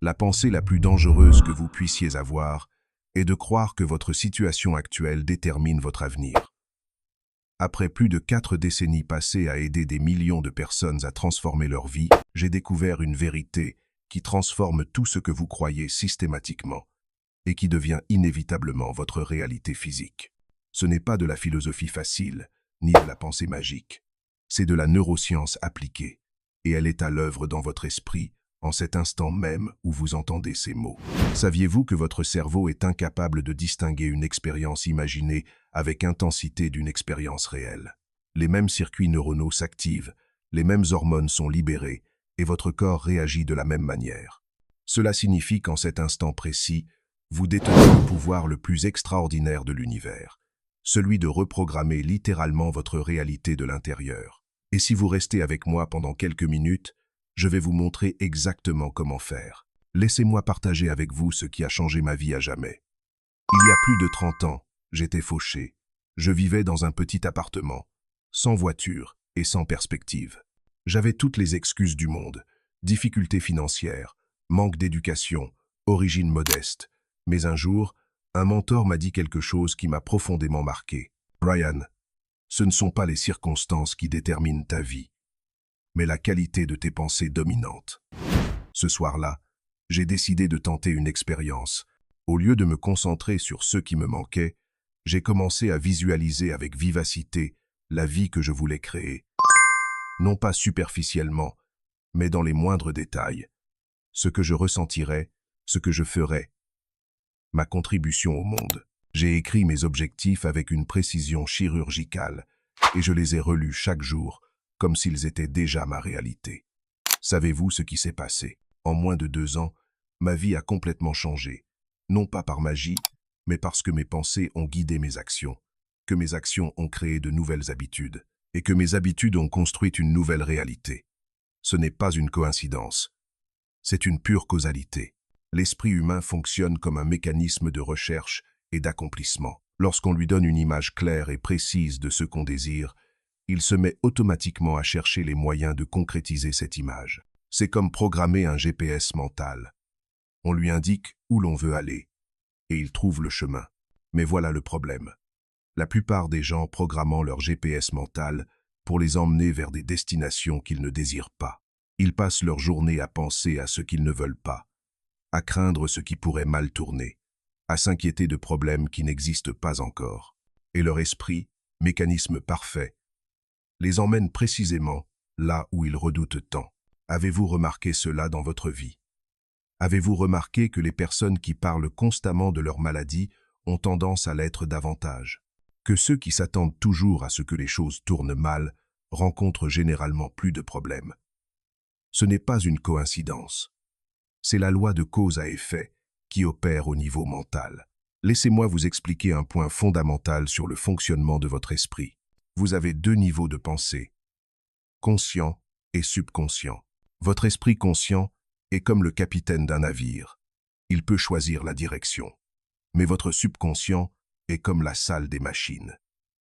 La pensée la plus dangereuse que vous puissiez avoir est de croire que votre situation actuelle détermine votre avenir. Après plus de 4 décennies passées à aider des millions de personnes à transformer leur vie, j'ai découvert une vérité qui transforme tout ce que vous croyez systématiquement et qui devient inévitablement votre réalité physique. Ce n'est pas de la philosophie facile, ni de la pensée magique. C'est de la neuroscience appliquée, et elle est à l'œuvre dans votre esprit en cet instant même où vous entendez ces mots. Saviez-vous que votre cerveau est incapable de distinguer une expérience imaginée avec intensité d'une expérience réelle? Les mêmes circuits neuronaux s'activent, les mêmes hormones sont libérées, et votre corps réagit de la même manière. Cela signifie qu'en cet instant précis, vous détenez le pouvoir le plus extraordinaire de l'univers, celui de reprogrammer littéralement votre réalité de l'intérieur. Et si vous restez avec moi pendant quelques minutes, je vais vous montrer exactement comment faire. Laissez-moi partager avec vous ce qui a changé ma vie à jamais. Il y a plus de 30 ans, j'étais fauché. Je vivais dans un petit appartement, sans voiture et sans perspective. J'avais toutes les excuses du monde, difficultés financières, manque d'éducation, origine modeste. Mais un jour, un mentor m'a dit quelque chose qui m'a profondément marqué. Brian, ce ne sont pas les circonstances qui déterminent ta vie, mais la qualité de tes pensées dominantes. Ce soir-là, j'ai décidé de tenter une expérience. Au lieu de me concentrer sur ce qui me manquait, j'ai commencé à visualiser avec vivacité la vie que je voulais créer. Non pas superficiellement, mais dans les moindres détails. Ce que je ressentirais, ce que je ferais. Ma contribution au monde. J'ai écrit mes objectifs avec une précision chirurgicale et je les ai relus chaque jour comme s'ils étaient déjà ma réalité. Savez-vous ce qui s'est passé? En moins de 2 ans, ma vie a complètement changé. Non pas par magie, mais parce que mes pensées ont guidé mes actions, que mes actions ont créé de nouvelles habitudes et que mes habitudes ont construit une nouvelle réalité. Ce n'est pas une coïncidence, c'est une pure causalité. L'esprit humain fonctionne comme un mécanisme de recherche et d'accomplissement. Lorsqu'on lui donne une image claire et précise de ce qu'on désire, il se met automatiquement à chercher les moyens de concrétiser cette image. C'est comme programmer un GPS mental. On lui indique où l'on veut aller, et il trouve le chemin. Mais voilà le problème. La plupart des gens programment leur GPS mental pour les emmener vers des destinations qu'ils ne désirent pas. Ils passent leur journée à penser à ce qu'ils ne veulent pas, à craindre ce qui pourrait mal tourner, à s'inquiéter de problèmes qui n'existent pas encore. Et leur esprit, mécanisme parfait, les emmène précisément là où ils redoutent tant. Avez-vous remarqué cela dans votre vie? Avez-vous remarqué que les personnes qui parlent constamment de leur maladie ont tendance à l'être davantage? Que ceux qui s'attendent toujours à ce que les choses tournent mal rencontrent généralement plus de problèmes? Ce n'est pas une coïncidence. C'est la loi de cause à effet qui opère au niveau mental. Laissez-moi vous expliquer un point fondamental sur le fonctionnement de votre esprit. Vous avez 2 niveaux de pensée, conscient et subconscient. Votre esprit conscient est comme le capitaine d'un navire. Il peut choisir la direction. Mais votre subconscient est comme la salle des machines.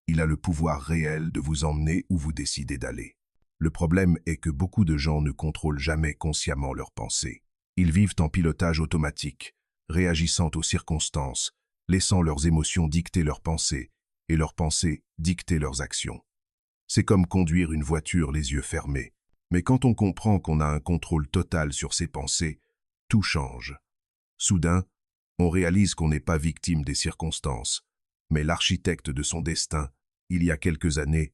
Il a le pouvoir réel de vous emmener où vous décidez d'aller. Le problème est que beaucoup de gens ne contrôlent jamais consciemment leurs pensées. Ils vivent en pilotage automatique, réagissant aux circonstances, laissant leurs émotions dicter leurs pensées, et leurs pensées dicter leurs actions. C'est comme conduire une voiture les yeux fermés. Mais quand on comprend qu'on a un contrôle total sur ses pensées, tout change. Soudain, on réalise qu'on n'est pas victime des circonstances, mais l'architecte de son destin. Il y a quelques années,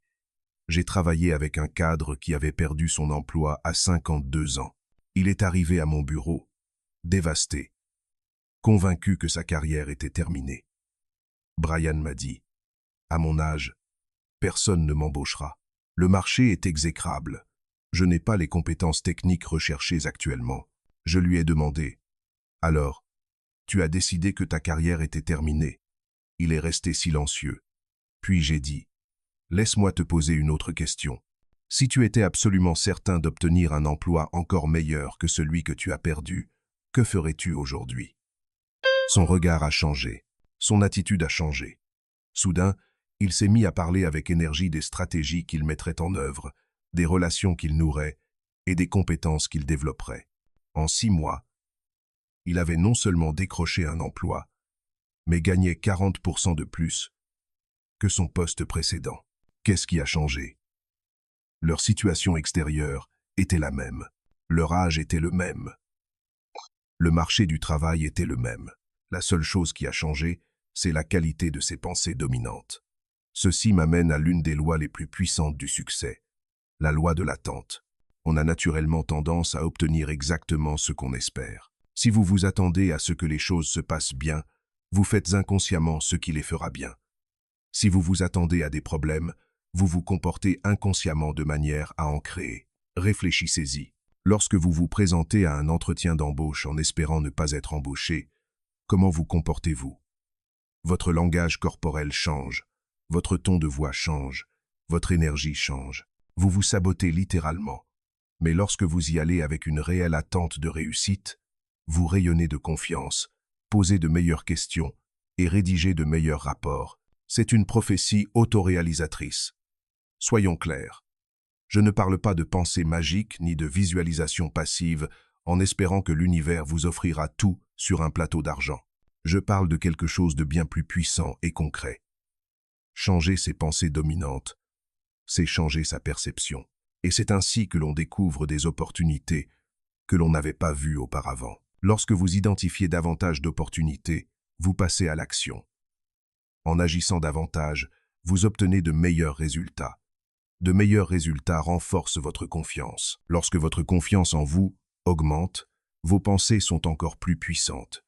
j'ai travaillé avec un cadre qui avait perdu son emploi à 52 ans. Il est arrivé à mon bureau, dévasté, convaincu que sa carrière était terminée. Brian m'a dit, « À mon âge, personne ne m'embauchera. Le marché est exécrable. Je n'ai pas les compétences techniques recherchées actuellement. » Je lui ai demandé, « Alors, tu as décidé que ta carrière était terminée. » Il est resté silencieux. Puis j'ai dit, « Laisse-moi te poser une autre question. Si tu étais absolument certain d'obtenir un emploi encore meilleur que celui que tu as perdu, que ferais-tu aujourd'hui ?» Son regard a changé. Son attitude a changé. Soudain, il s'est mis à parler avec énergie des stratégies qu'il mettrait en œuvre, des relations qu'il nouerait et des compétences qu'il développerait. En 6 mois, Il avait non seulement décroché un emploi, mais gagné 40% de plus que son poste précédent. Qu'est-ce qui a changé? Leur situation extérieure était la même. Leur âge était le même. Le marché du travail était le même. La seule chose qui a changé, c'est la qualité de ses pensées dominantes. Ceci m'amène à l'une des lois les plus puissantes du succès, la loi de l'attente. On a naturellement tendance à obtenir exactement ce qu'on espère. Si vous vous attendez à ce que les choses se passent bien, vous faites inconsciemment ce qui les fera bien. Si vous vous attendez à des problèmes, vous vous comportez inconsciemment de manière à en créer. Réfléchissez-y. Lorsque vous vous présentez à un entretien d'embauche en espérant ne pas être embauché, comment vous comportez-vous? Votre langage corporel change, votre ton de voix change, votre énergie change. Vous vous sabotez littéralement. Mais lorsque vous y allez avec une réelle attente de réussite, vous rayonnez de confiance, posez de meilleures questions et rédigez de meilleurs rapports. C'est une prophétie autoréalisatrice. Soyons clairs. Je ne parle pas de pensée magique ni de visualisation passive en espérant que l'univers vous offrira tout sur un plateau d'argent. Je parle de quelque chose de bien plus puissant et concret. Changer ses pensées dominantes, c'est changer sa perception. Et c'est ainsi que l'on découvre des opportunités que l'on n'avait pas vues auparavant. Lorsque vous identifiez davantage d'opportunités, vous passez à l'action. En agissant davantage, vous obtenez de meilleurs résultats. De meilleurs résultats renforcent votre confiance. Lorsque votre confiance en vous augmente, vos pensées sont encore plus puissantes.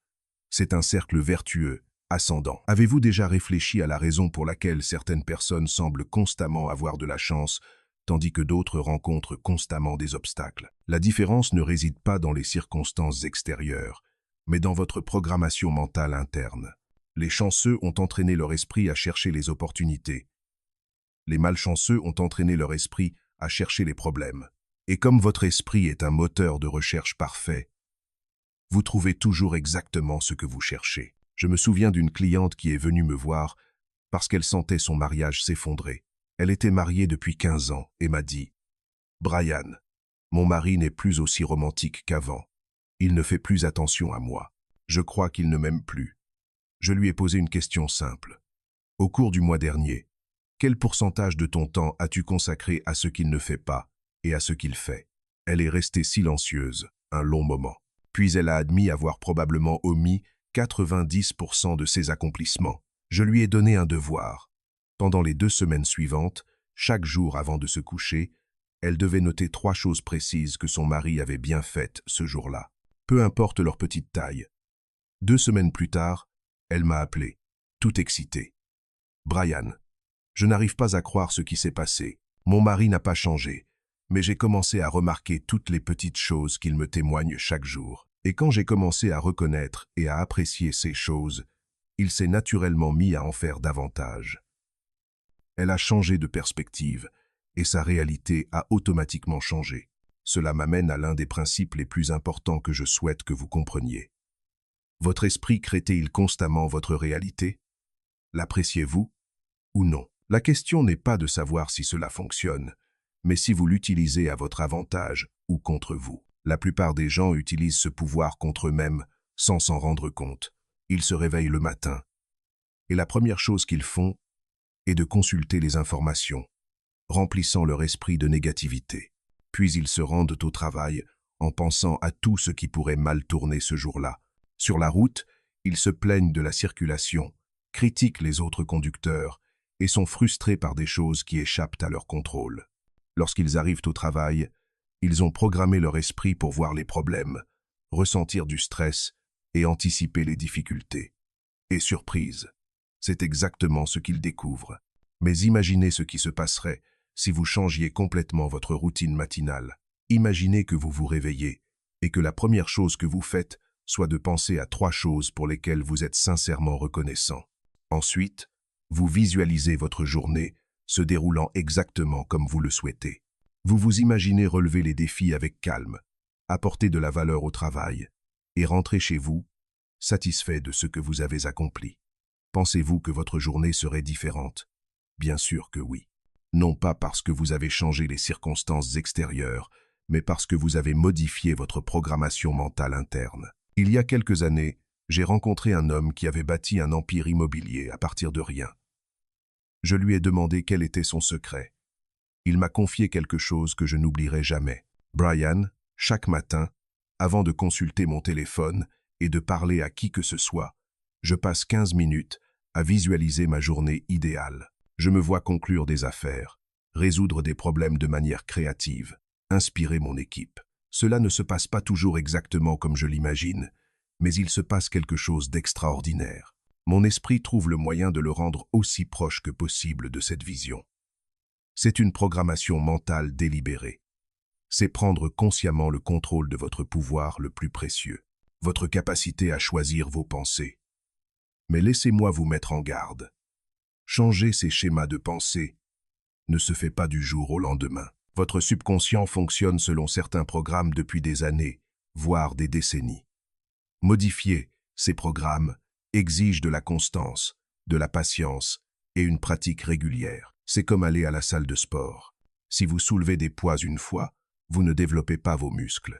C'est un cercle vertueux, ascendant. Avez-vous déjà réfléchi à la raison pour laquelle certaines personnes semblent constamment avoir de la chance, tandis que d'autres rencontrent constamment des obstacles? La différence ne réside pas dans les circonstances extérieures, mais dans votre programmation mentale interne. Les chanceux ont entraîné leur esprit à chercher les opportunités. Les malchanceux ont entraîné leur esprit à chercher les problèmes. Et comme votre esprit est un moteur de recherche parfait, vous trouvez toujours exactement ce que vous cherchez. Je me souviens d'une cliente qui est venue me voir parce qu'elle sentait son mariage s'effondrer. Elle était mariée depuis 15 ans et m'a dit « Brian, mon mari n'est plus aussi romantique qu'avant. Il ne fait plus attention à moi. Je crois qu'il ne m'aime plus. » Je lui ai posé une question simple. « Au cours du mois dernier, quel pourcentage de ton temps as-tu consacré à ce qu'il ne fait pas et à ce qu'il fait ?» Elle est restée silencieuse un long moment. Puis elle a admis avoir probablement omis 90% de ses accomplissements. Je lui ai donné un devoir. Pendant les 2 semaines suivantes, chaque jour avant de se coucher, elle devait noter 3 choses précises que son mari avait bien faites ce jour-là. Peu importe leur petite taille. 2 semaines plus tard, elle m'a appelé, tout excitée. « Brian, je n'arrive pas à croire ce qui s'est passé. Mon mari n'a pas changé, mais j'ai commencé à remarquer toutes les petites choses qu'il me témoigne chaque jour. Et quand j'ai commencé à reconnaître et à apprécier ces choses, il s'est naturellement mis à en faire davantage. » Elle a changé de perspective, et sa réalité a automatiquement changé. Cela m'amène à l'un des principes les plus importants que je souhaite que vous compreniez. Votre esprit crée-t-il constamment votre réalité? L'appréciez-vous ou non? La question n'est pas de savoir si cela fonctionne, mais si vous l'utilisez à votre avantage ou contre vous. La plupart des gens utilisent ce pouvoir contre eux-mêmes sans s'en rendre compte. Ils se réveillent le matin, et la première chose qu'ils font est de consulter les informations, remplissant leur esprit de négativité. Puis ils se rendent au travail en pensant à tout ce qui pourrait mal tourner ce jour-là. Sur la route, ils se plaignent de la circulation, critiquent les autres conducteurs et sont frustrés par des choses qui échappent à leur contrôle. Lorsqu'ils arrivent au travail, ils ont programmé leur esprit pour voir les problèmes, ressentir du stress et anticiper les difficultés. Et surprise, c'est exactement ce qu'ils découvrent. Mais imaginez ce qui se passerait si vous changiez complètement votre routine matinale. Imaginez que vous vous réveillez et que la première chose que vous faites soit de penser à 3 choses pour lesquelles vous êtes sincèrement reconnaissant. Ensuite, vous visualisez votre journée se déroulant exactement comme vous le souhaitez. Vous vous imaginez relever les défis avec calme, apporter de la valeur au travail et rentrer chez vous, satisfait de ce que vous avez accompli. Pensez-vous que votre journée serait différente? Bien sûr que oui. Non pas parce que vous avez changé les circonstances extérieures, mais parce que vous avez modifié votre programmation mentale interne. Il y a quelques années, j'ai rencontré un homme qui avait bâti un empire immobilier à partir de rien. Je lui ai demandé quel était son secret. Il m'a confié quelque chose que je n'oublierai jamais. Brian, chaque matin, avant de consulter mon téléphone et de parler à qui que ce soit, je passe 15 minutes à visualiser ma journée idéale. Je me vois conclure des affaires, résoudre des problèmes de manière créative, inspirer mon équipe. Cela ne se passe pas toujours exactement comme je l'imagine, mais il se passe quelque chose d'extraordinaire. Mon esprit trouve le moyen de le rendre aussi proche que possible de cette vision. C'est une programmation mentale délibérée. C'est prendre consciemment le contrôle de votre pouvoir le plus précieux, votre capacité à choisir vos pensées. Mais laissez-moi vous mettre en garde. Changer ces schémas de pensée ne se fait pas du jour au lendemain. Votre subconscient fonctionne selon certains programmes depuis des années, voire des décennies. Modifier ces programmes exige de la constance, de la patience et une pratique régulière. C'est comme aller à la salle de sport. Si vous soulevez des poids une fois, vous ne développez pas vos muscles.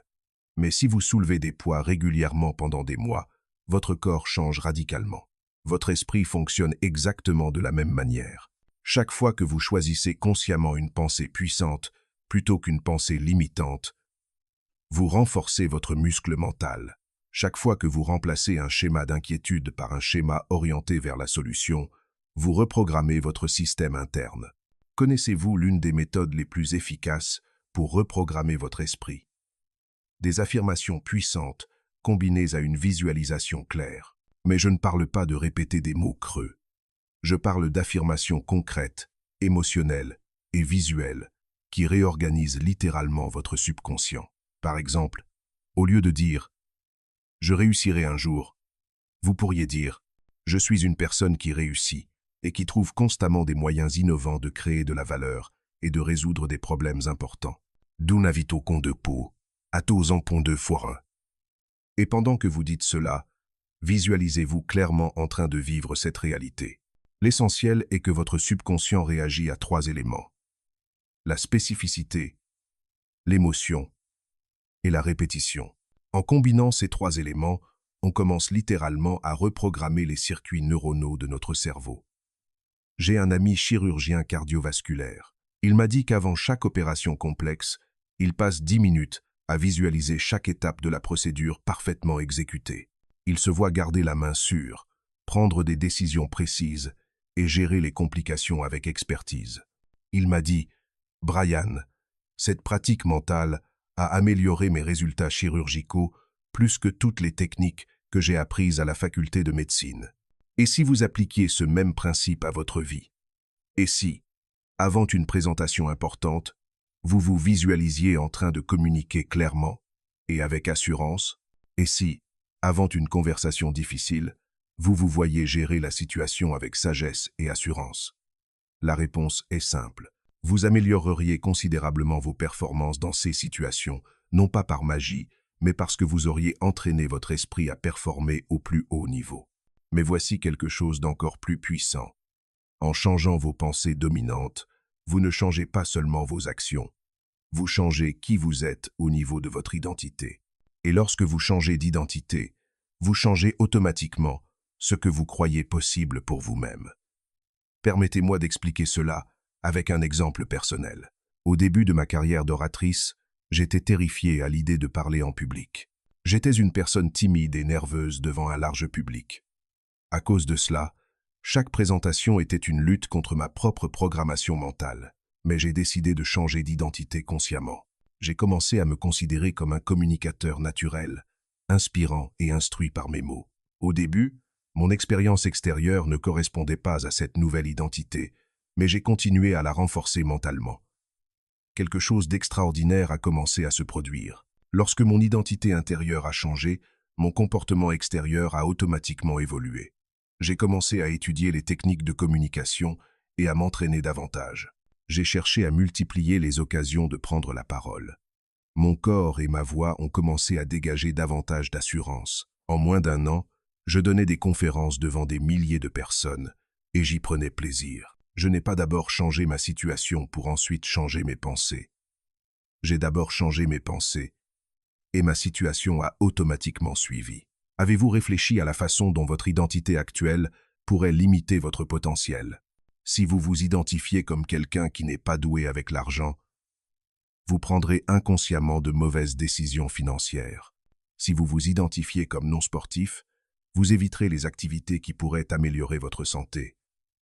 Mais si vous soulevez des poids régulièrement pendant des mois, votre corps change radicalement. Votre esprit fonctionne exactement de la même manière. Chaque fois que vous choisissez consciemment une pensée puissante plutôt qu'une pensée limitante, vous renforcez votre muscle mental. Chaque fois que vous remplacez un schéma d'inquiétude par un schéma orienté vers la solution, vous reprogrammez votre système interne. Connaissez-vous l'une des méthodes les plus efficaces pour reprogrammer votre esprit? Des affirmations puissantes combinées à une visualisation claire. Mais je ne parle pas de répéter des mots creux. Je parle d'affirmations concrètes, émotionnelles et visuelles qui réorganisent littéralement votre subconscient. Par exemple, au lieu de dire « je réussirai un jour », vous pourriez dire « je suis une personne qui réussit et qui trouve constamment des moyens innovants de créer de la valeur et de résoudre des problèmes importants. D'où navito con de peau, atos en pont de forain ». Et pendant que vous dites cela, visualisez-vous clairement en train de vivre cette réalité. L'essentiel est que votre subconscient réagit à 3 éléments. La spécificité, l'émotion et la répétition. En combinant ces 3 éléments, on commence littéralement à reprogrammer les circuits neuronaux de notre cerveau. J'ai un ami chirurgien cardiovasculaire. Il m'a dit qu'avant chaque opération complexe, il passe 10 minutes à visualiser chaque étape de la procédure parfaitement exécutée. Il se voit garder la main sûre, prendre des décisions précises et gérer les complications avec expertise. Il m'a dit « Brian, cette pratique mentale a amélioré mes résultats chirurgicaux plus que toutes les techniques que j'ai apprises à la faculté de médecine. Et si vous appliquiez ce même principe à votre vie? Et si, avant une présentation importante, vous vous visualisiez en train de communiquer clairement et avec assurance? Et si, avant une conversation difficile, vous vous voyez gérer la situation avec sagesse et assurance? La réponse est simple. Vous amélioreriez considérablement vos performances dans ces situations, non pas par magie, mais parce que vous auriez entraîné votre esprit à performer au plus haut niveau. Mais voici quelque chose d'encore plus puissant. En changeant vos pensées dominantes, vous ne changez pas seulement vos actions, vous changez qui vous êtes au niveau de votre identité. Et lorsque vous changez d'identité, vous changez automatiquement ce que vous croyez possible pour vous-même. Permettez-moi d'expliquer cela avec un exemple personnel. Au début de ma carrière d'oratrice, j'étais terrifié à l'idée de parler en public. J'étais une personne timide et nerveuse devant un large public. À cause de cela, chaque présentation était une lutte contre ma propre programmation mentale. Mais j'ai décidé de changer d'identité consciemment. J'ai commencé à me considérer comme un communicateur naturel, inspirant et instruit par mes mots. Au début, mon expérience extérieure ne correspondait pas à cette nouvelle identité, mais j'ai continué à la renforcer mentalement. Quelque chose d'extraordinaire a commencé à se produire. Lorsque mon identité intérieure a changé, mon comportement extérieur a automatiquement évolué. J'ai commencé à étudier les techniques de communication et à m'entraîner davantage. J'ai cherché à multiplier les occasions de prendre la parole. Mon corps et ma voix ont commencé à dégager davantage d'assurance. En moins d'1 an, je donnais des conférences devant des milliers de personnes, et j'y prenais plaisir. Je n'ai pas d'abord changé ma situation pour ensuite changer mes pensées. J'ai d'abord changé mes pensées, et ma situation a automatiquement suivi. Avez-vous réfléchi à la façon dont votre identité actuelle pourrait limiter votre potentiel? Si vous vous identifiez comme quelqu'un qui n'est pas doué avec l'argent, vous prendrez inconsciemment de mauvaises décisions financières. Si vous vous identifiez comme non sportif, vous éviterez les activités qui pourraient améliorer votre santé.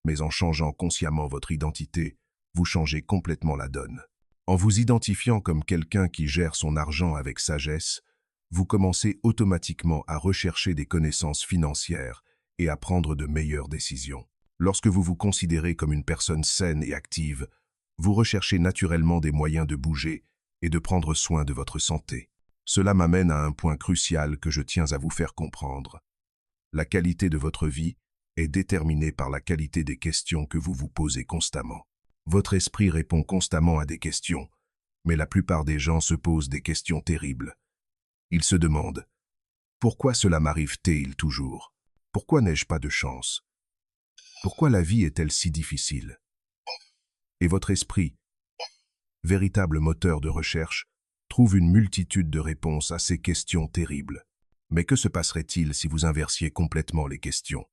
Mais en changeant consciemment votre identité, vous changez complètement la donne. En vous identifiant comme quelqu'un qui gère son argent avec sagesse, vous commencez automatiquement à rechercher des connaissances financières et à prendre de meilleures décisions. Lorsque vous vous considérez comme une personne saine et active, vous recherchez naturellement des moyens de bouger et de prendre soin de votre santé. Cela m'amène à un point crucial que je tiens à vous faire comprendre. La qualité de votre vie est déterminée par la qualité des questions que vous vous posez constamment. Votre esprit répond constamment à des questions, mais la plupart des gens se posent des questions terribles. Ils se demandent « Pourquoi cela m'arrive-t-il toujours? Pourquoi n'ai-je pas de chance? Pourquoi la vie est-elle si difficile ?» Et votre esprit, véritable moteur de recherche, trouve une multitude de réponses à ces questions terribles. Mais que se passerait-il si vous inversiez complètement les questions?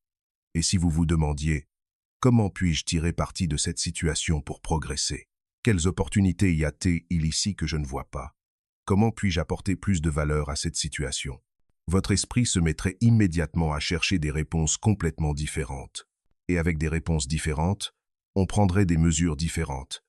Et si vous vous demandiez « Comment puis-je tirer parti de cette situation pour progresser? Quelles opportunités y a-t-il ici que je ne vois pas? Comment puis-je apporter plus de valeur à cette situation ?» Votre esprit se mettrait immédiatement à chercher des réponses complètement différentes. Et avec des réponses différentes, on prendrait des mesures différentes.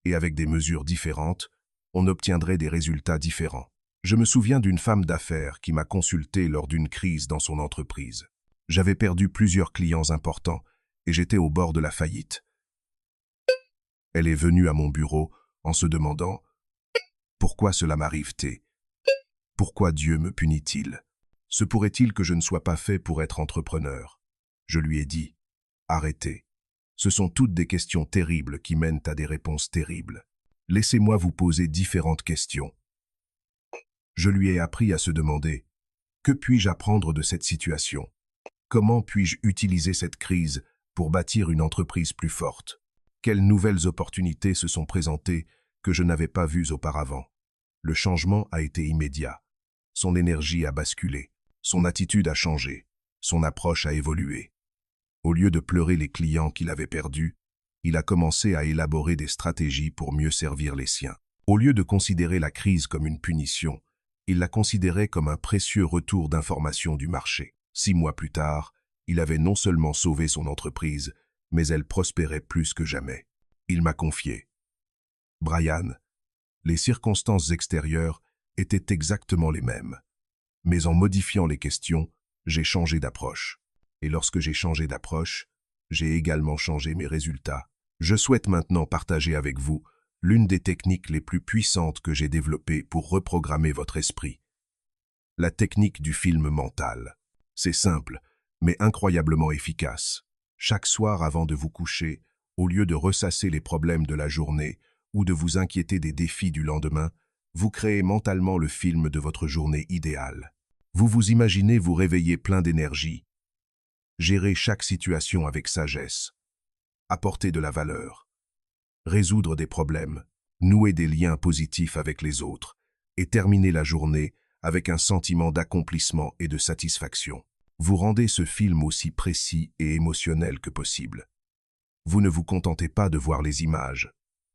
Et avec des mesures différentes, on obtiendrait des résultats différents. Je me souviens d'une femme d'affaires qui m'a consulté lors d'une crise dans son entreprise. J'avais perdu plusieurs clients importants et j'étais au bord de la faillite. Elle est venue à mon bureau en se demandant « Pourquoi cela m'arrive-t-il? Pourquoi Dieu me punit-il? Se pourrait-il que je ne sois pas fait pour être entrepreneur ?» Je lui ai dit « Arrêtez. Ce sont toutes des questions terribles qui mènent à des réponses terribles. Laissez-moi vous poser différentes questions. » Je lui ai appris à se demander « Que puis-je apprendre de cette situation? Comment puis-je utiliser cette crise pour bâtir une entreprise plus forte? Quelles nouvelles opportunités se sont présentées que je n'avais pas vues auparavant? » Le changement a été immédiat. Son énergie a basculé. Son attitude a changé. Son approche a évolué. Au lieu de pleurer les clients qu'il avait perdus, il a commencé à élaborer des stratégies pour mieux servir les siens. Au lieu de considérer la crise comme une punition, il la considérait comme un précieux retour d'information du marché. 6 mois plus tard, il avait non seulement sauvé son entreprise, mais elle prospérait plus que jamais. Il m'a confié « Brian, les circonstances extérieures étaient exactement les mêmes. Mais en modifiant les questions, j'ai changé d'approche. Et lorsque j'ai changé d'approche, j'ai également changé mes résultats. Je souhaite maintenant partager avec vous l'une des techniques les plus puissantes que j'ai développées pour reprogrammer votre esprit. La technique du film mental. C'est simple, mais incroyablement efficace. Chaque soir avant de vous coucher, au lieu de ressasser les problèmes de la journée ou de vous inquiéter des défis du lendemain, vous créez mentalement le film de votre journée idéale. Vous vous imaginez vous réveiller plein d'énergie, gérer chaque situation avec sagesse, apporter de la valeur, résoudre des problèmes, nouer des liens positifs avec les autres et terminer la journée avec un sentiment d'accomplissement et de satisfaction. Vous rendez ce film aussi précis et émotionnel que possible. Vous ne vous contentez pas de voir les images,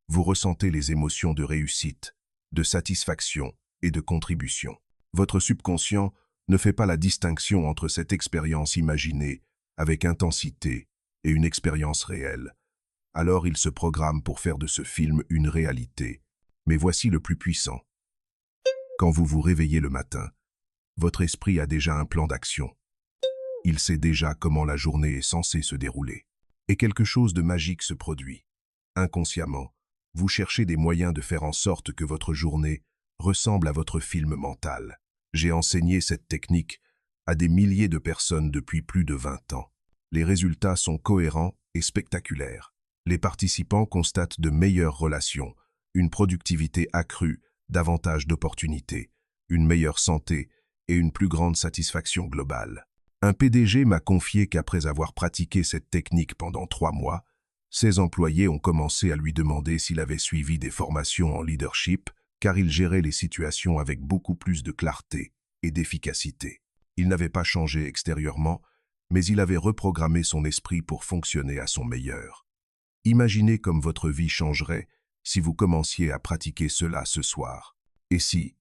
vous ressentez les émotions de réussite, de satisfaction et de contribution. Votre subconscient ne fait pas la distinction entre cette expérience imaginée avec intensité et une expérience réelle. Alors il se programme pour faire de ce film une réalité. Mais voici le plus puissant. Quand vous vous réveillez le matin, votre esprit a déjà un plan d'action. Il sait déjà comment la journée est censée se dérouler. Et quelque chose de magique se produit. Inconsciemment, vous cherchez des moyens de faire en sorte que votre journée ressemble à votre film mental. J'ai enseigné cette technique à des milliers de personnes depuis plus de 20 ans. Les résultats sont cohérents et spectaculaires. Les participants constatent de meilleures relations, une productivité accrue, davantage d'opportunités, une meilleure santé et une plus grande satisfaction globale. Un PDG m'a confié qu'après avoir pratiqué cette technique pendant 3 mois, ses employés ont commencé à lui demander s'il avait suivi des formations en leadership car il gérait les situations avec beaucoup plus de clarté et d'efficacité. Il n'avait pas changé extérieurement, mais il avait reprogrammé son esprit pour fonctionner à son meilleur. Imaginez comme votre vie changerait si vous commenciez à pratiquer cela ce soir. Et si,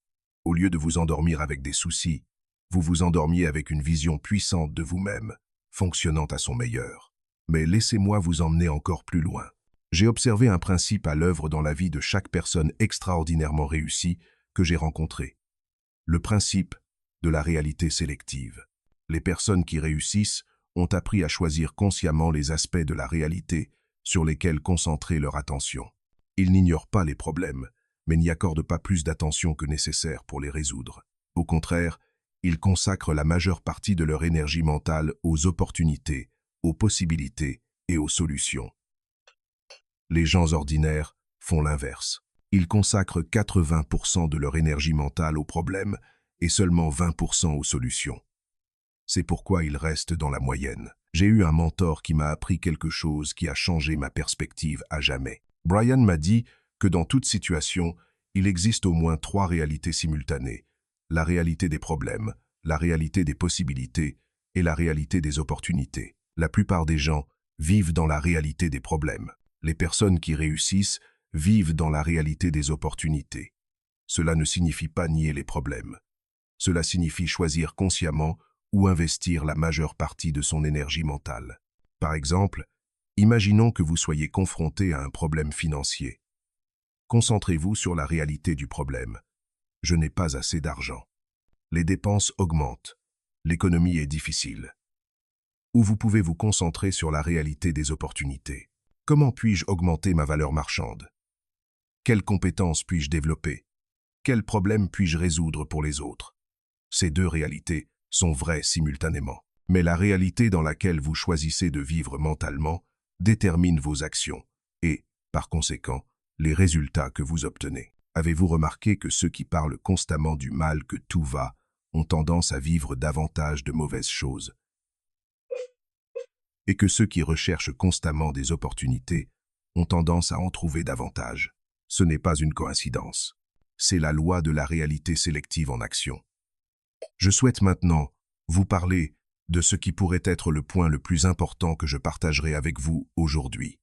au lieu de vous endormir avec des soucis, vous vous endormiez avec une vision puissante de vous-même, fonctionnant à son meilleur. Mais laissez-moi vous emmener encore plus loin. J'ai observé un principe à l'œuvre dans la vie de chaque personne extraordinairement réussie que j'ai rencontrée. Le principe de la réalité sélective. Les personnes qui réussissent ont appris à choisir consciemment les aspects de la réalité sur lesquels concentrer leur attention. Ils n'ignorent pas les problèmes, mais n'y accordent pas plus d'attention que nécessaire pour les résoudre. Au contraire, ils consacrent la majeure partie de leur énergie mentale aux opportunités, aux possibilités et aux solutions. Les gens ordinaires font l'inverse. Ils consacrent 80% de leur énergie mentale aux problèmes et seulement 20% aux solutions. C'est pourquoi ils restent dans la moyenne. J'ai eu un mentor qui m'a appris quelque chose qui a changé ma perspective à jamais. Brian m'a dit que dans toute situation, il existe au moins 3 réalités simultanées. La réalité des problèmes, la réalité des possibilités et la réalité des opportunités. La plupart des gens vivent dans la réalité des problèmes. Les personnes qui réussissent vivent dans la réalité des opportunités. Cela ne signifie pas nier les problèmes. Cela signifie choisir consciemment ou investir la majeure partie de son énergie mentale. Par exemple, imaginons que vous soyez confronté à un problème financier. Concentrez-vous sur la réalité du problème. Je n'ai pas assez d'argent. Les dépenses augmentent. L'économie est difficile. Ou vous pouvez vous concentrer sur la réalité des opportunités. Comment puis-je augmenter ma valeur marchande? Quelles compétences puis-je développer? Quels problèmes puis-je résoudre pour les autres? Ces 2 réalités sont vraies simultanément. Mais la réalité dans laquelle vous choisissez de vivre mentalement détermine vos actions et, par conséquent, les résultats que vous obtenez. Avez-vous remarqué que ceux qui parlent constamment du mal que tout va ont tendance à vivre davantage de mauvaises choses? Et que ceux qui recherchent constamment des opportunités ont tendance à en trouver davantage? Ce n'est pas une coïncidence. C'est la loi de la réalité sélective en action. Je souhaite maintenant vous parler de ce qui pourrait être le point le plus important que je partagerai avec vous aujourd'hui.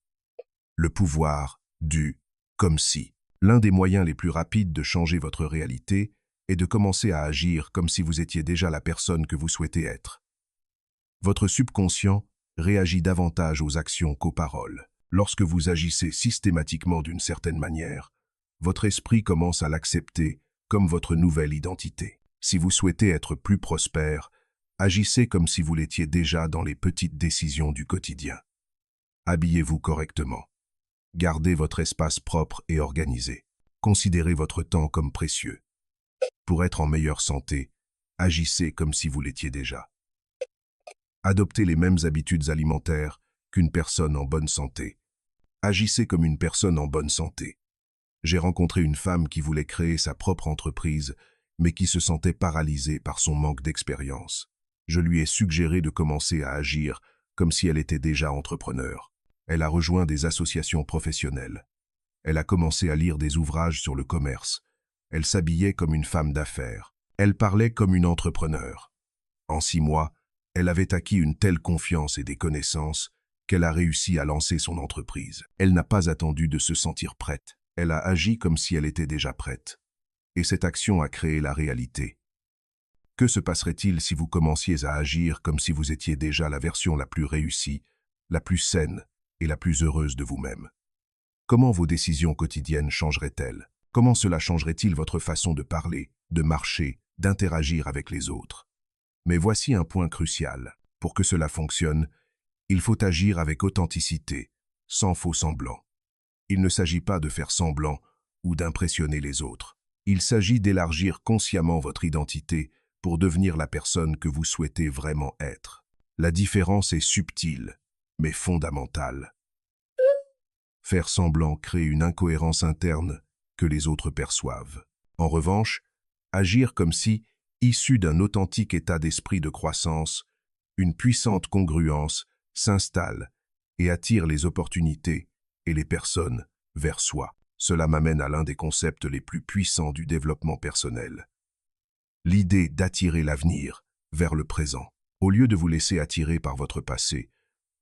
Le pouvoir du « comme si ». L'un des moyens les plus rapides de changer votre réalité est de commencer à agir comme si vous étiez déjà la personne que vous souhaitez être. Votre subconscient réagit davantage aux actions qu'aux paroles. Lorsque vous agissez systématiquement d'une certaine manière, votre esprit commence à l'accepter comme votre nouvelle identité. Si vous souhaitez être plus prospère, agissez comme si vous l'étiez déjà dans les petites décisions du quotidien. Habillez-vous correctement. Gardez votre espace propre et organisé. Considérez votre temps comme précieux. Pour être en meilleure santé, agissez comme si vous l'étiez déjà. Adoptez les mêmes habitudes alimentaires qu'une personne en bonne santé. Agissez comme une personne en bonne santé. J'ai rencontré une femme qui voulait créer sa propre entreprise, mais qui se sentait paralysée par son manque d'expérience. Je lui ai suggéré de commencer à agir comme si elle était déjà entrepreneur. Elle a rejoint des associations professionnelles. Elle a commencé à lire des ouvrages sur le commerce. Elle s'habillait comme une femme d'affaires. Elle parlait comme une entrepreneur. En 6 mois, elle avait acquis une telle confiance et des connaissances qu'elle a réussi à lancer son entreprise. Elle n'a pas attendu de se sentir prête. Elle a agi comme si elle était déjà prête. Et cette action a créé la réalité. Que se passerait-il si vous commenciez à agir comme si vous étiez déjà la version la plus réussie, la plus saine et la plus heureuse de vous-même? Comment vos décisions quotidiennes changeraient-elles? Comment cela changerait-il votre façon de parler, de marcher, d'interagir avec les autres? Mais voici un point crucial. Pour que cela fonctionne, il faut agir avec authenticité, sans faux semblant. Il ne s'agit pas de faire semblant ou d'impressionner les autres. Il s'agit d'élargir consciemment votre identité pour devenir la personne que vous souhaitez vraiment être. La différence est subtile, mais fondamentale. Faire semblant crée une incohérence interne que les autres perçoivent. En revanche, agir comme si, issu d'un authentique état d'esprit de croissance, une puissante congruence s'installe et attire les opportunités et les personnes vers soi. Cela m'amène à l'un des concepts les plus puissants du développement personnel. L'idée d'attirer l'avenir vers le présent. Au lieu de vous laisser attirer par votre passé,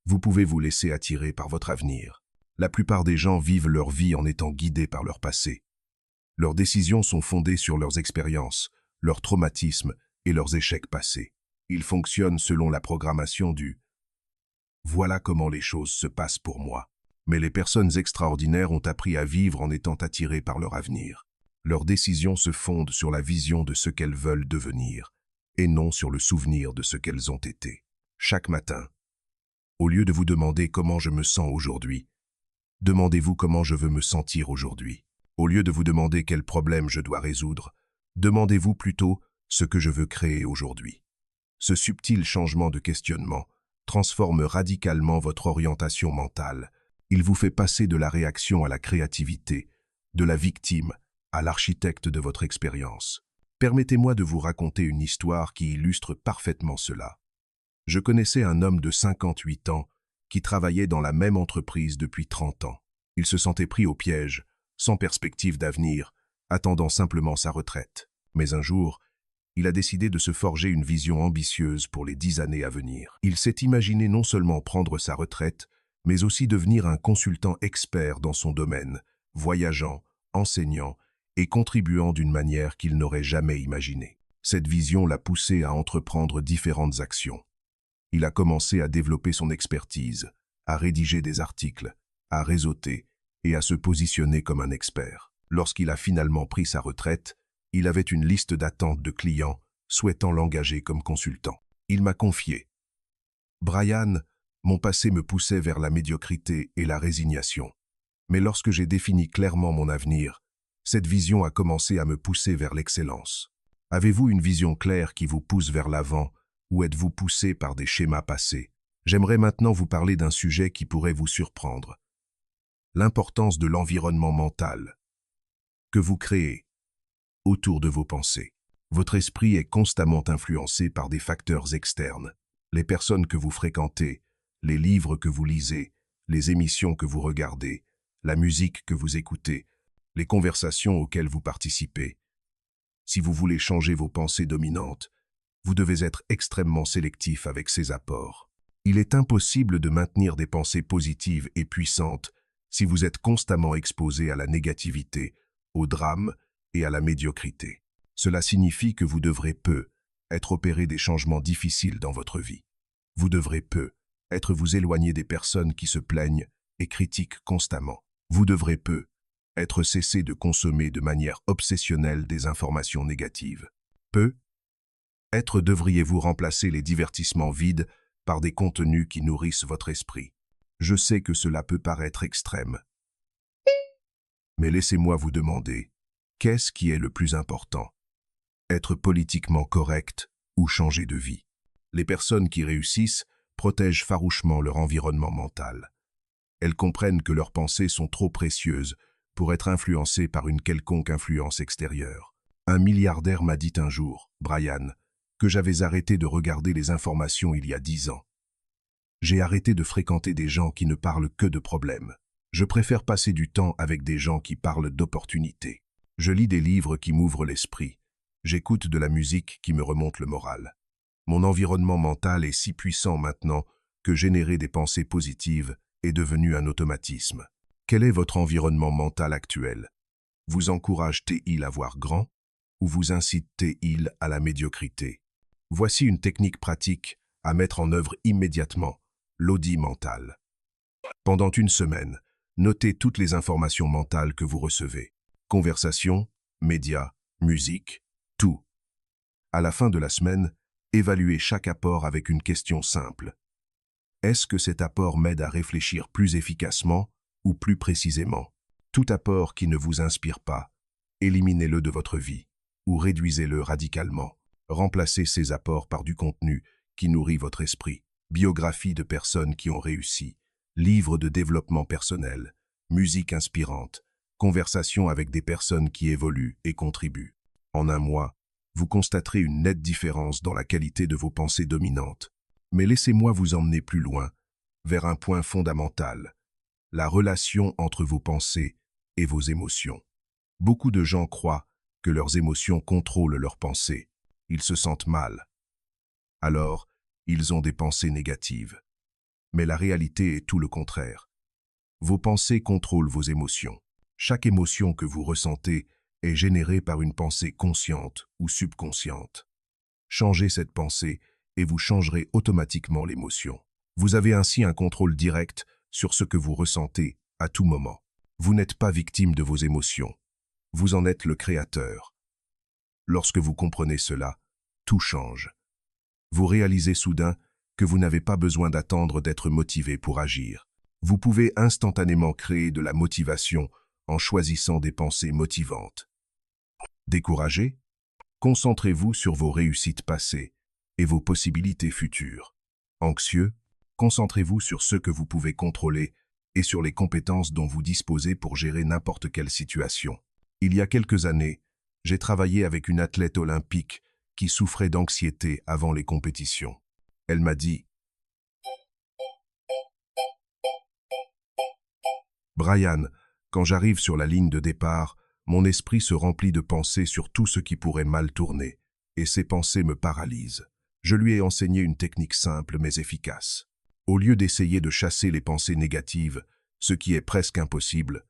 vous pouvez vous laisser attirer par votre avenir. La plupart des gens vivent leur vie en étant guidés par leur passé. Leurs décisions sont fondées sur leurs expériences, leurs traumatismes et leurs échecs passés. Ils fonctionnent selon la programmation du « voilà comment les choses se passent pour moi ». Mais les personnes extraordinaires ont appris à vivre en étant attirées par leur avenir. Leurs décisions se fondent sur la vision de ce qu'elles veulent devenir, et non sur le souvenir de ce qu'elles ont été. Chaque matin, au lieu de vous demander comment je me sens aujourd'hui, demandez-vous comment je veux me sentir aujourd'hui. Au lieu de vous demander quel problème je dois résoudre, demandez-vous plutôt ce que je veux créer aujourd'hui. Ce subtil changement de questionnement transforme radicalement votre orientation mentale. Il vous fait passer de la réaction à la créativité, de la victime à l'architecte de votre expérience. Permettez-moi de vous raconter une histoire qui illustre parfaitement cela. Je connaissais un homme de 58 ans qui travaillait dans la même entreprise depuis 30 ans. Il se sentait pris au piège, sans perspective d'avenir, attendant simplement sa retraite. Mais un jour, il a décidé de se forger une vision ambitieuse pour les 10 années à venir. Il s'est imaginé non seulement prendre sa retraite, mais aussi devenir un consultant expert dans son domaine, voyageant, enseignant et contribuant d'une manière qu'il n'aurait jamais imaginée. Cette vision l'a poussé à entreprendre différentes actions. Il a commencé à développer son expertise, à rédiger des articles, à réseauter et à se positionner comme un expert. Lorsqu'il a finalement pris sa retraite, il avait une liste d'attente de clients souhaitant l'engager comme consultant. Il m'a confié « Brian, mon passé me poussait vers la médiocrité et la résignation. Mais lorsque j'ai défini clairement mon avenir, cette vision a commencé à me pousser vers l'excellence. Avez-vous une vision claire qui vous pousse vers l'avant ou êtes-vous poussé par des schémas passés? J'aimerais maintenant vous parler d'un sujet qui pourrait vous surprendre. L'importance de l'environnement mental que vous créez autour de vos pensées. Votre esprit est constamment influencé par des facteurs externes. Les personnes que vous fréquentez, les livres que vous lisez, les émissions que vous regardez, la musique que vous écoutez, les conversations auxquelles vous participez. Si vous voulez changer vos pensées dominantes, vous devez être extrêmement sélectif avec ces apports. Il est impossible de maintenir des pensées positives et puissantes si vous êtes constamment exposé à la négativité, au drame et à la médiocrité. Cela signifie que vous devrez être opéré des changements difficiles dans votre vie. Vous devrez être vous éloigner des personnes qui se plaignent et critiquent constamment. Vous devrez être cessé de consommer de manière obsessionnelle des informations négatives. Être devriez-vous remplacer les divertissements vides par des contenus qui nourrissent votre esprit. Je sais que cela peut paraître extrême. Mais laissez-moi vous demander, qu'est-ce qui est le plus important? Être politiquement correct ou changer de vie? Les personnes qui réussissent protègent farouchement leur environnement mental. Elles comprennent que leurs pensées sont trop précieuses pour être influencées par une quelconque influence extérieure. Un milliardaire m'a dit un jour, Brian, que j'avais arrêté de regarder les informations il y a 10 ans. J'ai arrêté de fréquenter des gens qui ne parlent que de problèmes. Je préfère passer du temps avec des gens qui parlent d'opportunités. Je lis des livres qui m'ouvrent l'esprit. J'écoute de la musique qui me remonte le moral. Mon environnement mental est si puissant maintenant que générer des pensées positives est devenu un automatisme. Quel est votre environnement mental actuel? Vous encourage-t-il à voir grand ou vous incite-t-il à la médiocrité? Voici une technique pratique à mettre en œuvre immédiatement, l'audit mental. Pendant une semaine, notez toutes les informations mentales que vous recevez. Conversations, médias, musique, tout. À la fin de la semaine, évaluez chaque apport avec une question simple. Est-ce que cet apport m'aide à réfléchir plus efficacement ou plus précisément? Tout apport qui ne vous inspire pas, éliminez-le de votre vie ou réduisez-le radicalement. Remplacez ces apports par du contenu qui nourrit votre esprit. Biographie de personnes qui ont réussi, livres de développement personnel, musique inspirante, conversations avec des personnes qui évoluent et contribuent. En un mois, vous constaterez une nette différence dans la qualité de vos pensées dominantes. Mais laissez-moi vous emmener plus loin, vers un point fondamental, la relation entre vos pensées et vos émotions. Beaucoup de gens croient que leurs émotions contrôlent leurs pensées. Ils se sentent mal. Alors, ils ont des pensées négatives. Mais la réalité est tout le contraire. Vos pensées contrôlent vos émotions. Chaque émotion que vous ressentez est générée par une pensée consciente ou subconsciente. Changez cette pensée et vous changerez automatiquement l'émotion. Vous avez ainsi un contrôle direct sur ce que vous ressentez à tout moment. Vous n'êtes pas victime de vos émotions. Vous en êtes le créateur. Lorsque vous comprenez cela, tout change. Vous réalisez soudain que vous n'avez pas besoin d'attendre d'être motivé pour agir. Vous pouvez instantanément créer de la motivation en choisissant des pensées motivantes. Découragé? Concentrez-vous sur vos réussites passées et vos possibilités futures. Anxieux? Concentrez-vous sur ce que vous pouvez contrôler et sur les compétences dont vous disposez pour gérer n'importe quelle situation. Il y a quelques années, j'ai travaillé avec une athlète olympique qui souffrait d'anxiété avant les compétitions. Elle m'a dit « Brian, quand j'arrive sur la ligne de départ, mon esprit se remplit de pensées sur tout ce qui pourrait mal tourner, et ces pensées me paralysent. » Je lui ai enseigné une technique simple mais efficace. Au lieu d'essayer de chasser les pensées négatives, ce qui est presque impossible,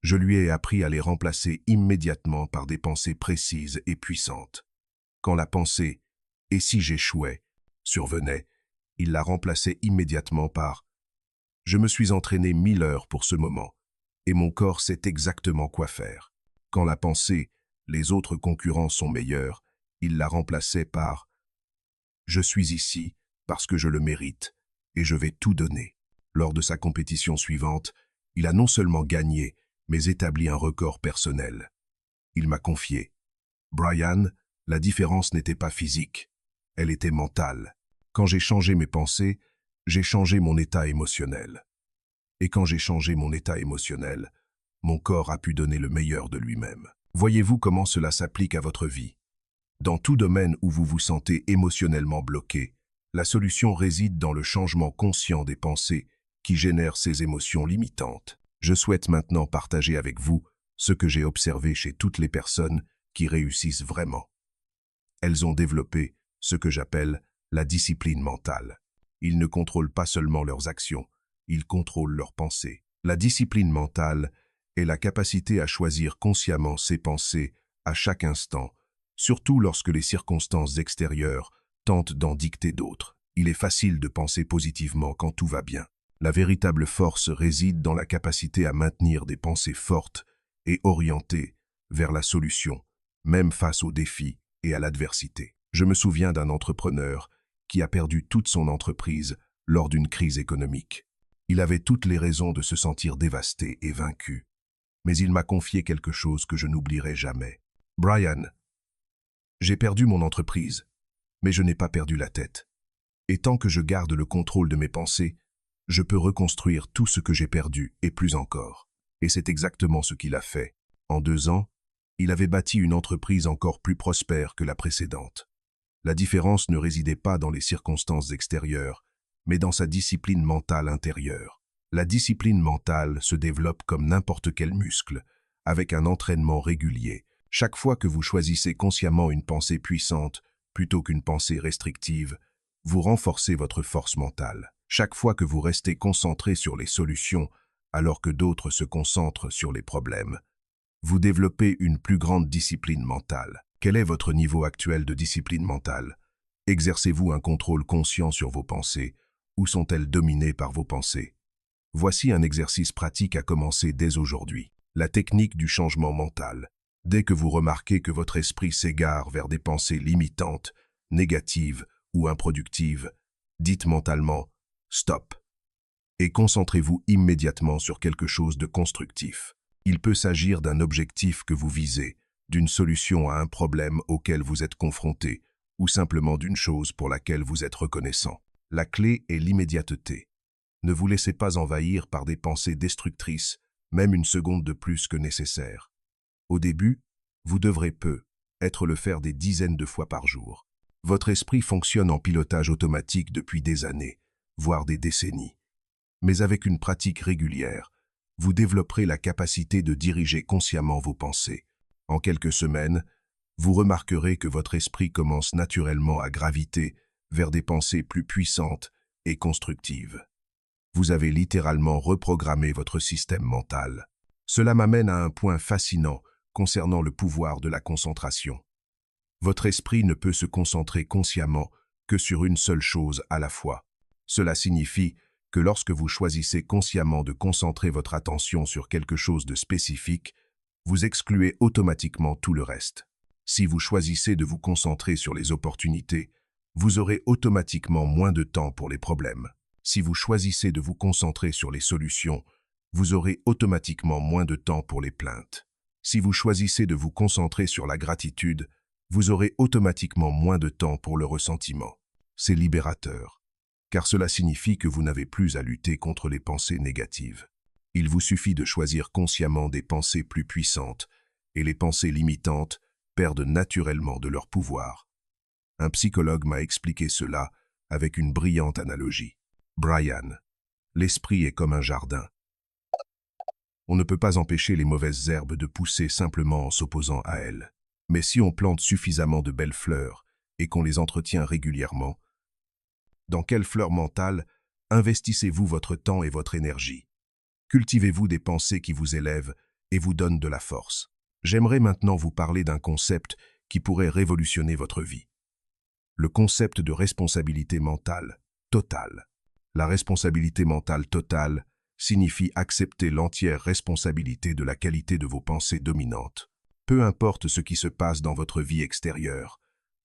je lui ai appris à les remplacer immédiatement par des pensées précises et puissantes. Quand la pensée « et si j'échouais » survenait, il la remplaçait immédiatement par « je me suis entraîné 1000 heures pour ce moment, et mon corps sait exactement quoi faire ». Quand la pensée « les autres concurrents sont meilleurs », il la remplaçait par « je suis ici parce que je le mérite, et je vais tout donner ». Lors de sa compétition suivante, il a non seulement gagné, mais établi un record personnel. Il m'a confié « Brian, la différence n'était pas physique, elle était mentale. Quand j'ai changé mes pensées, j'ai changé mon état émotionnel. Et quand j'ai changé mon état émotionnel, mon corps a pu donner le meilleur de lui-même. » Voyez-vous comment cela s'applique à votre vie? Dans tout domaine où vous vous sentez émotionnellement bloqué, la solution réside dans le changement conscient des pensées qui génèrent ces émotions limitantes. Je souhaite maintenant partager avec vous ce que j'ai observé chez toutes les personnes qui réussissent vraiment. Elles ont développé ce que j'appelle la discipline mentale. Ils ne contrôlent pas seulement leurs actions, ils contrôlent leurs pensées. La discipline mentale est la capacité à choisir consciemment ses pensées à chaque instant, surtout lorsque les circonstances extérieures tentent d'en dicter d'autres. Il est facile de penser positivement quand tout va bien. La véritable force réside dans la capacité à maintenir des pensées fortes et orientées vers la solution, même face aux défis et à l'adversité. Je me souviens d'un entrepreneur qui a perdu toute son entreprise lors d'une crise économique. Il avait toutes les raisons de se sentir dévasté et vaincu. Mais il m'a confié quelque chose que je n'oublierai jamais. « Brian, j'ai perdu mon entreprise, mais je n'ai pas perdu la tête. Et tant que je garde le contrôle de mes pensées, je peux reconstruire tout ce que j'ai perdu et plus encore. » Et c'est exactement ce qu'il a fait. En 2 ans, il avait bâti une entreprise encore plus prospère que la précédente. La différence ne résidait pas dans les circonstances extérieures, mais dans sa discipline mentale intérieure. La discipline mentale se développe comme n'importe quel muscle, avec un entraînement régulier. Chaque fois que vous choisissez consciemment une pensée puissante plutôt qu'une pensée restrictive, vous renforcez votre force mentale. Chaque fois que vous restez concentré sur les solutions, alors que d'autres se concentrent sur les problèmes, vous développez une plus grande discipline mentale. Quel est votre niveau actuel de discipline mentale? Exercez-vous un contrôle conscient sur vos pensées, ou sont-elles dominées par vos pensées? Voici un exercice pratique à commencer dès aujourd'hui. La technique du changement mental. Dès que vous remarquez que votre esprit s'égare vers des pensées limitantes, négatives ou improductives, dites mentalement « stop » et concentrez-vous immédiatement sur quelque chose de constructif. Il peut s'agir d'un objectif que vous visez, d'une solution à un problème auquel vous êtes confronté, ou simplement d'une chose pour laquelle vous êtes reconnaissant. La clé est l'immédiateté. Ne vous laissez pas envahir par des pensées destructrices, même une seconde de plus que nécessaire. Au début, vous devrez être le faire des dizaines de fois par jour. Votre esprit fonctionne en pilotage automatique depuis des années, voire des décennies. Mais avec une pratique régulière, vous développerez la capacité de diriger consciemment vos pensées. En quelques semaines, vous remarquerez que votre esprit commence naturellement à graviter vers des pensées plus puissantes et constructives. Vous avez littéralement reprogrammé votre système mental. Cela m'amène à un point fascinant concernant le pouvoir de la concentration. Votre esprit ne peut se concentrer consciemment que sur une seule chose à la fois. Cela signifie que lorsque vous choisissez consciemment de concentrer votre attention sur quelque chose de spécifique, vous excluez automatiquement tout le reste. Si vous choisissez de vous concentrer sur les opportunités, vous aurez automatiquement moins de temps pour les problèmes. Si vous choisissez de vous concentrer sur les solutions, vous aurez automatiquement moins de temps pour les plaintes. Si vous choisissez de vous concentrer sur la gratitude, vous aurez automatiquement moins de temps pour le ressentiment. C'est libérateur, car cela signifie que vous n'avez plus à lutter contre les pensées négatives. Il vous suffit de choisir consciemment des pensées plus puissantes, et les pensées limitantes perdent naturellement de leur pouvoir. Un psychologue m'a expliqué cela avec une brillante analogie. Brian, l'esprit est comme un jardin. On ne peut pas empêcher les mauvaises herbes de pousser simplement en s'opposant à elles. Mais si on plante suffisamment de belles fleurs et qu'on les entretient régulièrement, dans quelle fleur mentale investissez-vous votre temps et votre énergie? Cultivez-vous des pensées qui vous élèvent et vous donnent de la force. J'aimerais maintenant vous parler d'un concept qui pourrait révolutionner votre vie. Le concept de responsabilité mentale totale. La responsabilité mentale totale signifie accepter l'entière responsabilité de la qualité de vos pensées dominantes. Peu importe ce qui se passe dans votre vie extérieure,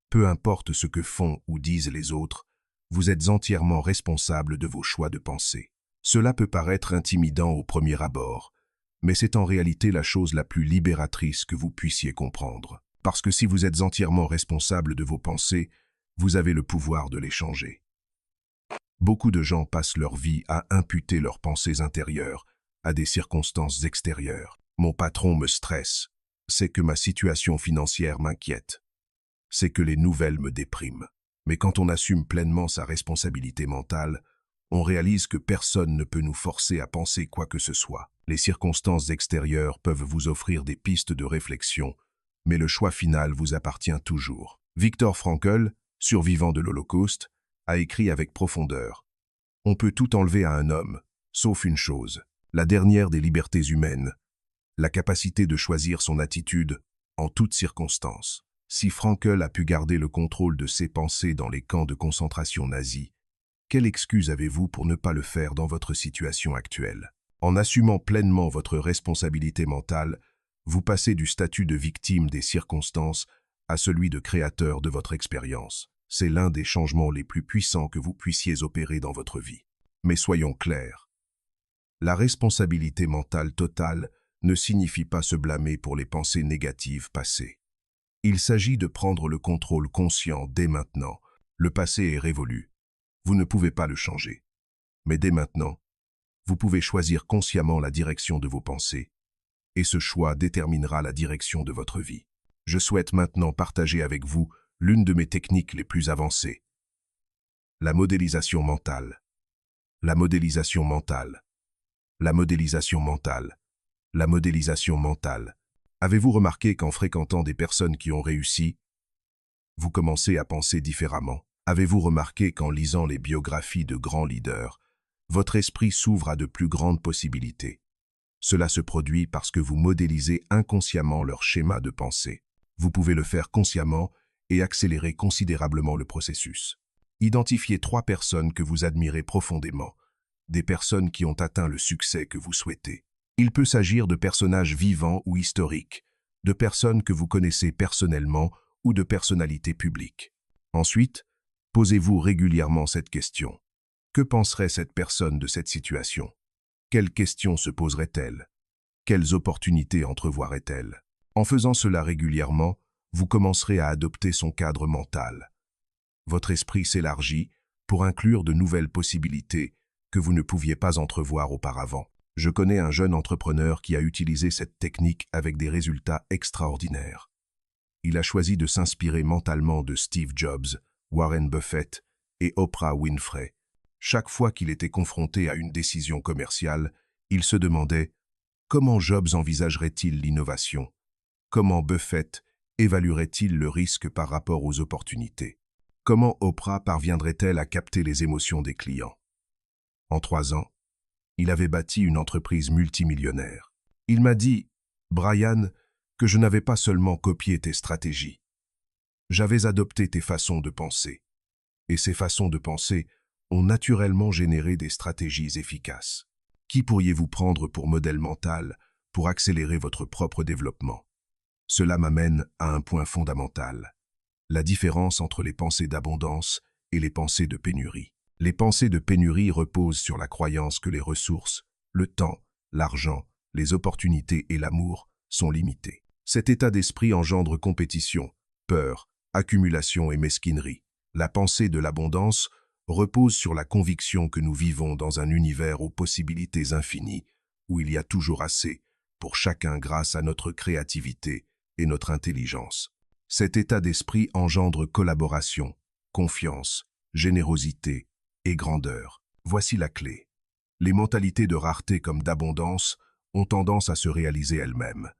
peu importe ce que font ou disent les autres, vous êtes entièrement responsable de vos choix de pensée. Cela peut paraître intimidant au premier abord, mais c'est en réalité la chose la plus libératrice que vous puissiez comprendre. Parce que si vous êtes entièrement responsable de vos pensées, vous avez le pouvoir de les changer. Beaucoup de gens passent leur vie à imputer leurs pensées intérieures à des circonstances extérieures. Mon patron me stresse. C'est que ma situation financière m'inquiète. C'est que les nouvelles me dépriment. Mais quand on assume pleinement sa responsabilité mentale, on réalise que personne ne peut nous forcer à penser quoi que ce soit. Les circonstances extérieures peuvent vous offrir des pistes de réflexion, mais le choix final vous appartient toujours. Viktor Frankl, survivant de l'Holocauste, a écrit avec profondeur. On peut tout enlever à un homme, sauf une chose, la dernière des libertés humaines, la capacité de choisir son attitude en toutes circonstances. Si Frankl a pu garder le contrôle de ses pensées dans les camps de concentration nazis, quelle excuse avez-vous pour ne pas le faire dans votre situation actuelle? En assumant pleinement votre responsabilité mentale, vous passez du statut de victime des circonstances à celui de créateur de votre expérience. C'est l'un des changements les plus puissants que vous puissiez opérer dans votre vie. Mais soyons clairs, la responsabilité mentale totale ne signifie pas se blâmer pour les pensées négatives passées. Il s'agit de prendre le contrôle conscient dès maintenant. Le passé est révolu. Vous ne pouvez pas le changer. Mais dès maintenant, vous pouvez choisir consciemment la direction de vos pensées, et ce choix déterminera la direction de votre vie. Je souhaite maintenant partager avec vous l'une de mes techniques les plus avancées. La modélisation mentale. La modélisation mentale. La modélisation mentale. La modélisation mentale. Avez-vous remarqué qu'en fréquentant des personnes qui ont réussi, vous commencez à penser différemment? Avez-vous remarqué qu'en lisant les biographies de grands leaders, votre esprit s'ouvre à de plus grandes possibilités? Cela se produit parce que vous modélisez inconsciemment leur schéma de pensée. Vous pouvez le faire consciemment et accélérer considérablement le processus. Identifiez 3 personnes que vous admirez profondément, des personnes qui ont atteint le succès que vous souhaitez. Il peut s'agir de personnages vivants ou historiques, de personnes que vous connaissez personnellement ou de personnalités publiques. Ensuite, posez-vous régulièrement cette question. Que penserait cette personne de cette situation? Quelles questions se poserait-elle? Quelles opportunités entrevoirait-elle? En faisant cela régulièrement, vous commencerez à adopter son cadre mental. Votre esprit s'élargit pour inclure de nouvelles possibilités que vous ne pouviez pas entrevoir auparavant. Je connais un jeune entrepreneur qui a utilisé cette technique avec des résultats extraordinaires. Il a choisi de s'inspirer mentalement de Steve Jobs, Warren Buffett et Oprah Winfrey. Chaque fois qu'il était confronté à une décision commerciale, il se demandait Comment Jobs envisagerait-il l'innovation? Comment Buffett évaluerait-il le risque par rapport aux opportunités? Comment Oprah parviendrait-elle à capter les émotions des clients? En 3 ans, il avait bâti une entreprise multimillionnaire. Il m'a dit, Brian, que je n'avais pas seulement copié tes stratégies. J'avais adopté tes façons de penser. Et ces façons de penser ont naturellement généré des stratégies efficaces. Qui pourriez-vous prendre pour modèle mental pour accélérer votre propre développement? Cela m'amène à un point fondamental, la différence entre les pensées d'abondance et les pensées de pénurie. Les pensées de pénurie reposent sur la croyance que les ressources, le temps, l'argent, les opportunités et l'amour sont limités. Cet état d'esprit engendre compétition, peur, accumulation et mesquinerie. La pensée de l'abondance repose sur la conviction que nous vivons dans un univers aux possibilités infinies, où il y a toujours assez pour chacun grâce à notre créativité et notre intelligence. Cet état d'esprit engendre collaboration, confiance, générosité et grandeur. Voici la clé. Les mentalités de rareté comme d'abondance ont tendance à se réaliser elles-mêmes.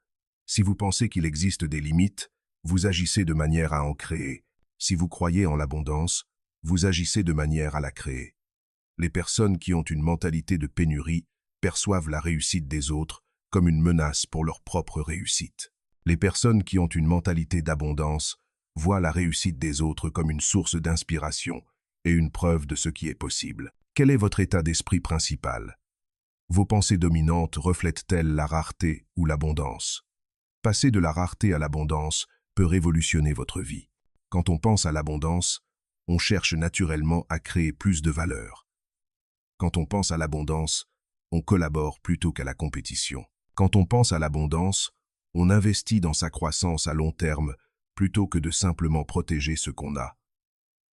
Si vous pensez qu'il existe des limites, vous agissez de manière à en créer. Si vous croyez en l'abondance, vous agissez de manière à la créer. Les personnes qui ont une mentalité de pénurie perçoivent la réussite des autres comme une menace pour leur propre réussite. Les personnes qui ont une mentalité d'abondance voient la réussite des autres comme une source d'inspiration et une preuve de ce qui est possible. Quel est votre état d'esprit principal? Vos pensées dominantes reflètent-elles la rareté ou l'abondance? Passer de la rareté à l'abondance peut révolutionner votre vie. Quand on pense à l'abondance, on cherche naturellement à créer plus de valeur. Quand on pense à l'abondance, on collabore plutôt qu'à la compétition. Quand on pense à l'abondance, on investit dans sa croissance à long terme plutôt que de simplement protéger ce qu'on a.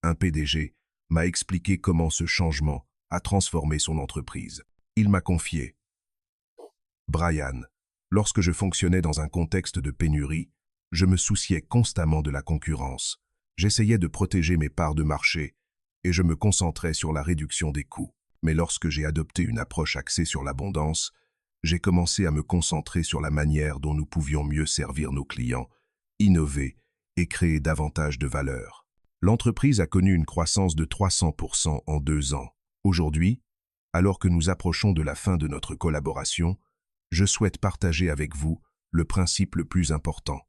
Un PDG m'a expliqué comment ce changement a transformé son entreprise. Il m'a confié, Brian, lorsque je fonctionnais dans un contexte de pénurie, je me souciais constamment de la concurrence. J'essayais de protéger mes parts de marché et je me concentrais sur la réduction des coûts. Mais lorsque j'ai adopté une approche axée sur l'abondance, j'ai commencé à me concentrer sur la manière dont nous pouvions mieux servir nos clients, innover et créer davantage de valeur. L'entreprise a connu une croissance de 300% en 2 ans. Aujourd'hui, alors que nous approchons de la fin de notre collaboration, je souhaite partager avec vous le principe le plus important,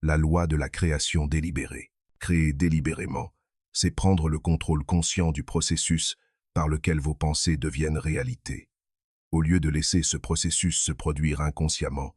la loi de la création délibérée. Créer délibérément, c'est prendre le contrôle conscient du processus par lequel vos pensées deviennent réalité. Au lieu de laisser ce processus se produire inconsciemment,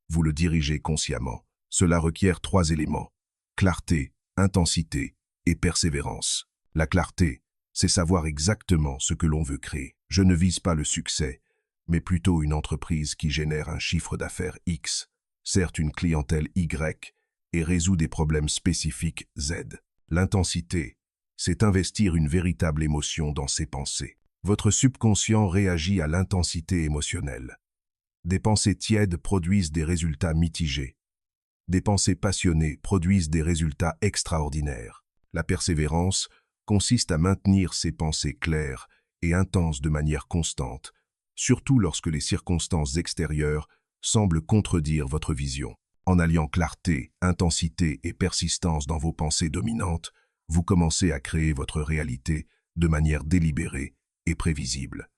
vous le dirigez consciemment. Cela requiert 3 éléments: clarté, intensité et persévérance. La clarté, c'est savoir exactement ce que l'on veut créer. Je ne vise pas le succès, mais plutôt une entreprise qui génère un chiffre d'affaires X, sert une clientèle Y et résout des problèmes spécifiques Z. L'intensité, c'est investir une véritable émotion dans ses pensées. Votre subconscient réagit à l'intensité émotionnelle. Des pensées tièdes produisent des résultats mitigés. Des pensées passionnées produisent des résultats extraordinaires. La persévérance consiste à maintenir ses pensées claires et intenses de manière constante, surtout lorsque les circonstances extérieures semblent contredire votre vision. En alliant clarté, intensité et persistance dans vos pensées dominantes, vous commencez à créer votre réalité de manière délibérée et prévisible.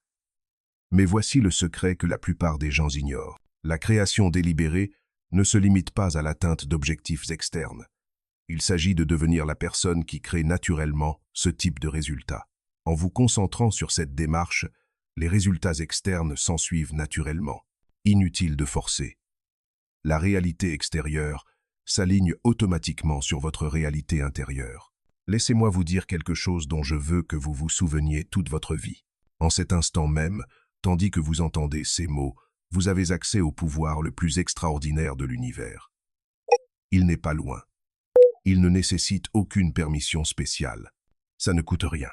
Mais voici le secret que la plupart des gens ignorent. La création délibérée ne se limite pas à l'atteinte d'objectifs externes. Il s'agit de devenir la personne qui crée naturellement ce type de résultat. En vous concentrant sur cette démarche, les résultats externes s'ensuivent naturellement. Inutile de forcer. La réalité extérieure s'aligne automatiquement sur votre réalité intérieure. Laissez-moi vous dire quelque chose dont je veux que vous vous souveniez toute votre vie. En cet instant même, tandis que vous entendez ces mots, vous avez accès au pouvoir le plus extraordinaire de l'univers. Il n'est pas loin. Il ne nécessite aucune permission spéciale. Ça ne coûte rien.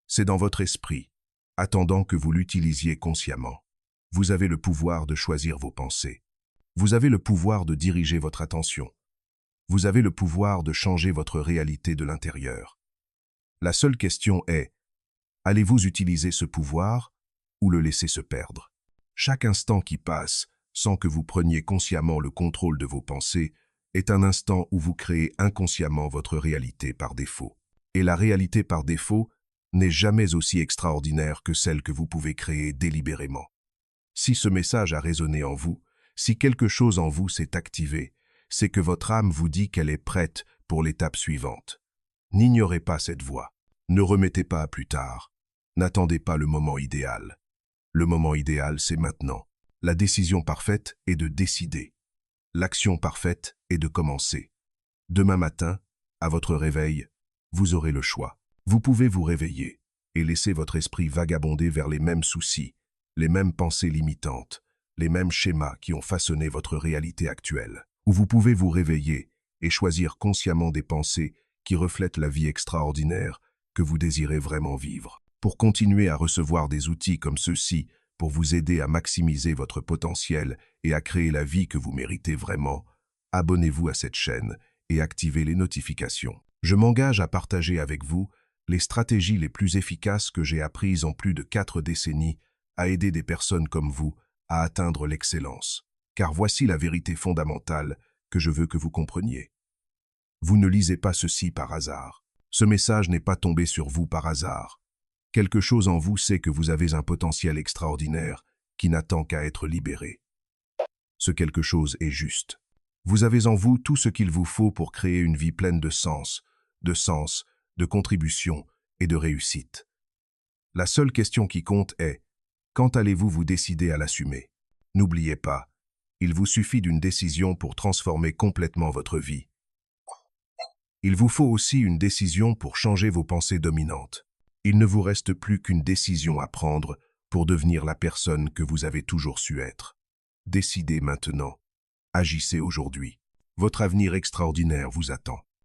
C'est dans votre esprit, attendant que vous l'utilisiez consciemment. Vous avez le pouvoir de choisir vos pensées. Vous avez le pouvoir de diriger votre attention. Vous avez le pouvoir de changer votre réalité de l'intérieur. La seule question est, allez-vous utiliser ce pouvoir ou le laisser se perdre? Chaque instant qui passe sans que vous preniez consciemment le contrôle de vos pensées, est un instant où vous créez inconsciemment votre réalité par défaut. Et la réalité par défaut n'est jamais aussi extraordinaire que celle que vous pouvez créer délibérément. Si ce message a résonné en vous, si quelque chose en vous s'est activé, c'est que votre âme vous dit qu'elle est prête pour l'étape suivante. N'ignorez pas cette voie. Ne remettez pas à plus tard. N'attendez pas le moment idéal. Le moment idéal, c'est maintenant. La décision parfaite est de décider. L'action parfaite est de commencer. Demain matin, à votre réveil, vous aurez le choix. Vous pouvez vous réveiller et laisser votre esprit vagabonder vers les mêmes soucis, les mêmes pensées limitantes, les mêmes schémas qui ont façonné votre réalité actuelle. Ou vous pouvez vous réveiller et choisir consciemment des pensées qui reflètent la vie extraordinaire que vous désirez vraiment vivre. Pour continuer à recevoir des outils comme ceux-ci, pour vous aider à maximiser votre potentiel et à créer la vie que vous méritez vraiment, abonnez-vous à cette chaîne et activez les notifications. Je m'engage à partager avec vous les stratégies les plus efficaces que j'ai apprises en plus de 4 décennies à aider des personnes comme vous à atteindre l'excellence. Car voici la vérité fondamentale que je veux que vous compreniez. Vous ne lisez pas ceci par hasard. Ce message n'est pas tombé sur vous par hasard. Quelque chose en vous sait que vous avez un potentiel extraordinaire qui n'attend qu'à être libéré. Ce quelque chose est juste. Vous avez en vous tout ce qu'il vous faut pour créer une vie pleine de sens, de contribution et de réussite. La seule question qui compte est, quand allez-vous vous décider à l'assumer? N'oubliez pas, il vous suffit d'une décision pour transformer complètement votre vie. Il vous faut aussi une décision pour changer vos pensées dominantes. Il ne vous reste plus qu'une décision à prendre pour devenir la personne que vous avez toujours su être. Décidez maintenant. Agissez aujourd'hui. Votre avenir extraordinaire vous attend.